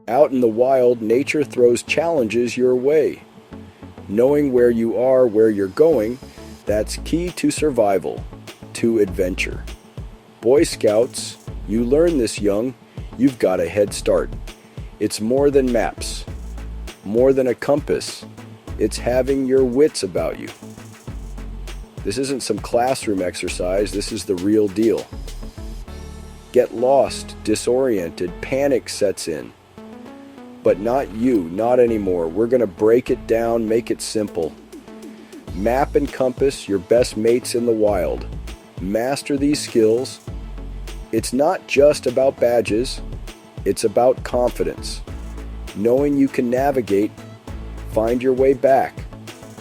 Out in the wild, nature throws challenges your way. Knowing where you are, where you're going, that's key to survival, to adventure. Boy Scouts, you learn this young, you've got a head start. It's more than maps, more than a compass. It's having your wits about you. This isn't some classroom exercise, this is the real deal. Get lost, disoriented, panic sets in. But not you, not anymore. We're going to break it down, make it simple. Map and compass, your best mates in the wild. Master these skills. It's not just about badges, it's about confidence. Knowing you can navigate, find your way back.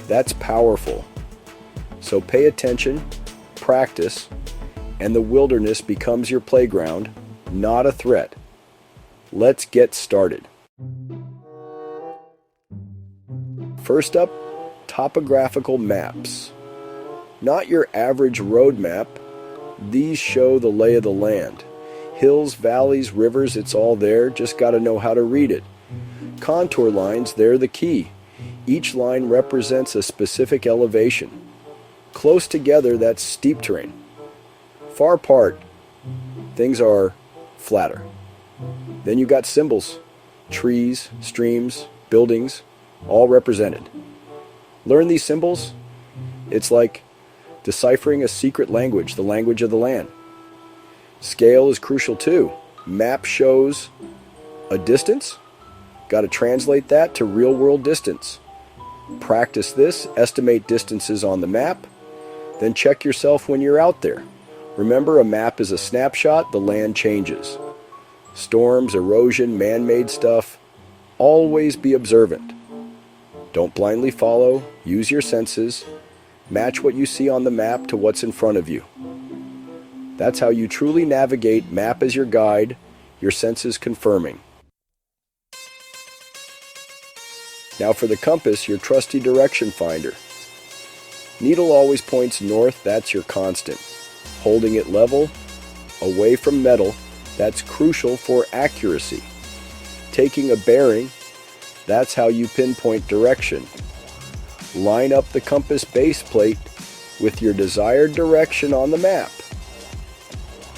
That's powerful. So pay attention, practice, and the wilderness becomes your playground, not a threat. Let's get started. First up, topographical maps. Not your average road map. These show the lay of the land. Hills, valleys, rivers, it's all there, just got to know how to read it. Contour lines, they're the key. Each line represents a specific elevation. Close together, that's steep terrain. Far apart, things are flatter. Then you got symbols, trees, streams, buildings, all represented. Learn these symbols. It's like deciphering a secret language, the language of the land. Scale is crucial too. Map shows a distance. Got to translate that to real-world distance. Practice this, estimate distances on the map, then check yourself when you're out there. Remember, a map is a snapshot, the land changes. Storms, erosion, man-made stuff, always be observant. Don't blindly follow, use your senses, match what you see on the map to what's in front of you. That's how you truly navigate, map as your guide, your senses confirming. Now for the compass, your trusty direction finder. Needle always points north, that's your constant. Holding it level, away from metal, that's crucial for accuracy. Taking a bearing, that's how you pinpoint direction. Line up the compass base plate with your desired direction on the map.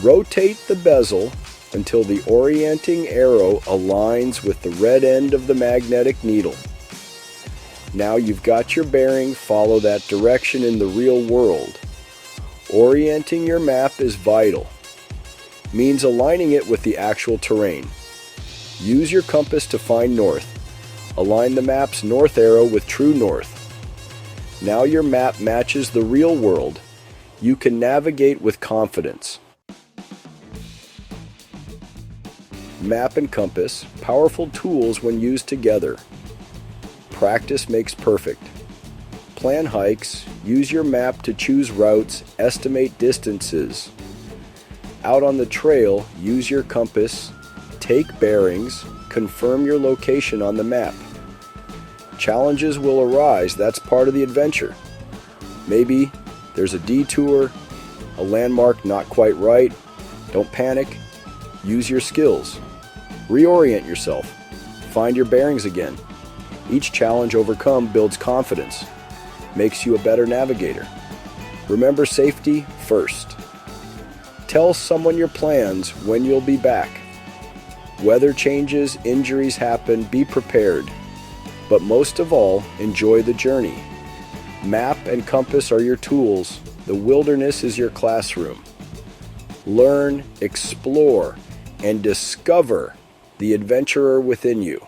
Rotate the bezel until the orienting arrow aligns with the red end of the magnetic needle. Now you've got your bearing, follow that direction in the real world. Orienting your map is vital. Means aligning it with the actual terrain. Use your compass to find north. Align the map's north arrow with true north. Now your map matches the real world. You can navigate with confidence. Map and compass, powerful tools when used together. Practice makes perfect. Plan hikes, use your map to choose routes, estimate distances. Out on the trail, use your compass, take bearings, confirm your location on the map. Challenges will arise, that's part of the adventure. Maybe there's a detour, a landmark not quite right. Don't panic, use your skills. Reorient yourself, find your bearings again. Each challenge overcome builds confidence, makes you a better navigator. Remember safety first. Tell someone your plans, when you'll be back. Weather changes, injuries happen, be prepared. But most of all, enjoy the journey. Map and compass are your tools. The wilderness is your classroom. Learn, explore, and discover the adventurer within you.